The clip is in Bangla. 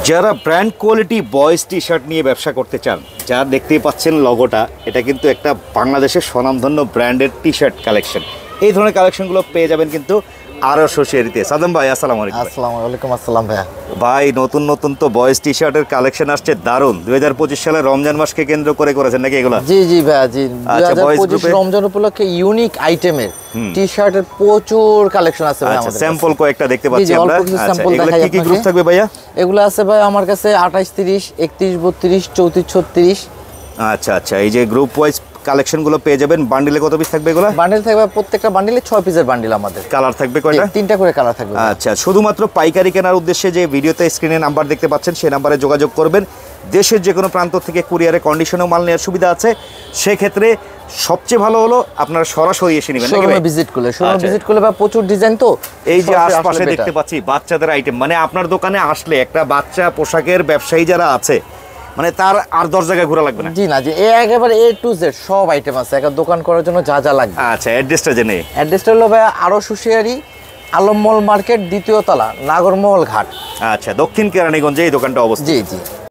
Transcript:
যারা brand quality boys T shirt নিয়ে ব্যবসা করতে চান, যা দেখতেই পাচ্ছেন লগোটা, এটা কিন্তু একটা বাংলাদেশের স্বনামধন্য ব্র্যান্ডের টি শার্ট কালেকশন। এই ধরনের কালেকশনগুলো পেয়ে যাবেন কিন্তু আরও সোসাইটিতে। সাদম ভাই, আসসালামু আলাইকুম। আসসালামু আলাইকুম। আসসালাম ভাইয়া। ভাই, নতুন নতুন তো বয়েজ টি শার্টের কালেকশন আসছে দারুণ। 2025 সালে রমজান মাসকে কেন্দ্র করে করেছেন নাকি এগুলো? জি জি ভাইয়া, জি। আচ্ছা, 2025 রমজান উপলক্ষে ইউনিক আইটেমের টি শার্টের প্রচুর কালেকশন আছে ভাই আমাদের। স্যাম্পল কয়েকটা দেখতে পাচ্ছি আমরা। আচ্ছা, এগুলো কি কি গ্রুপ থাকবে ভাইয়া? এগুলো আছে ভাই আমার কাছে 28 30 31 32 34 36। আচ্ছা আচ্ছা, এই যে গ্রুপ ওয়াইজ কালেকশনগুলো পেয়ে যাবেন। বান্ডিলে কত পিস থাকবে এগুলো? বান্ডিল থাকবে, প্রত্যেকটা বান্ডিলে 6 পিসের বান্ডিল আমাদের। কালার থাকবে কয়টা? 3টা করে কালার থাকবে। আচ্ছা, শুধুমাত্র পাইকারি কেনার উদ্দেশ্যে যে ভিডিওতে স্ক্রিনে নাম্বার দেখতে পাচ্ছেন, সেই নাম্বারে যোগাযোগ করবেন। দেশের যে কোনো প্রান্ত থেকে কুরিয়ারে কন্ডিশনেও মাল নেওয়ার সুবিধা আছে। সেক্ষেত্রে সবচেয়ে ভালো হলো আপনারা সরাসরি এসে নেবেন, শোরুমে ভিজিট করলে। শোরুমে ভিজিট করলে বা প্রচুর ডিজাইন তো। এই যে আশপাশে দেখতে পাচ্ছি বাচ্চাদের আইটেম, মানে আপনার দোকানে আসলে একটা বাচ্চা পোশাকের ব্যবসায়ী যারা আছে, মানে তার আর 10 জায়গায় ঘোরা লাগবে না। জি না, জি, একেবারে A to Z সব আইটেম আছে একটা দোকান করার জন্য যা যা লাগবে। আচ্ছা, অ্যাড্রেসটা জেনে। অ্যাড্রেসটা হলো ভাই আরো হুশিয়ারি, আলমমল মার্কেট, দ্বিতীয় তলা, নাগরমহল ঘাট। আচ্ছা, দক্ষিণ কেরানীগঞ্জে এই দোকানটা অবস্থিত। জি জি।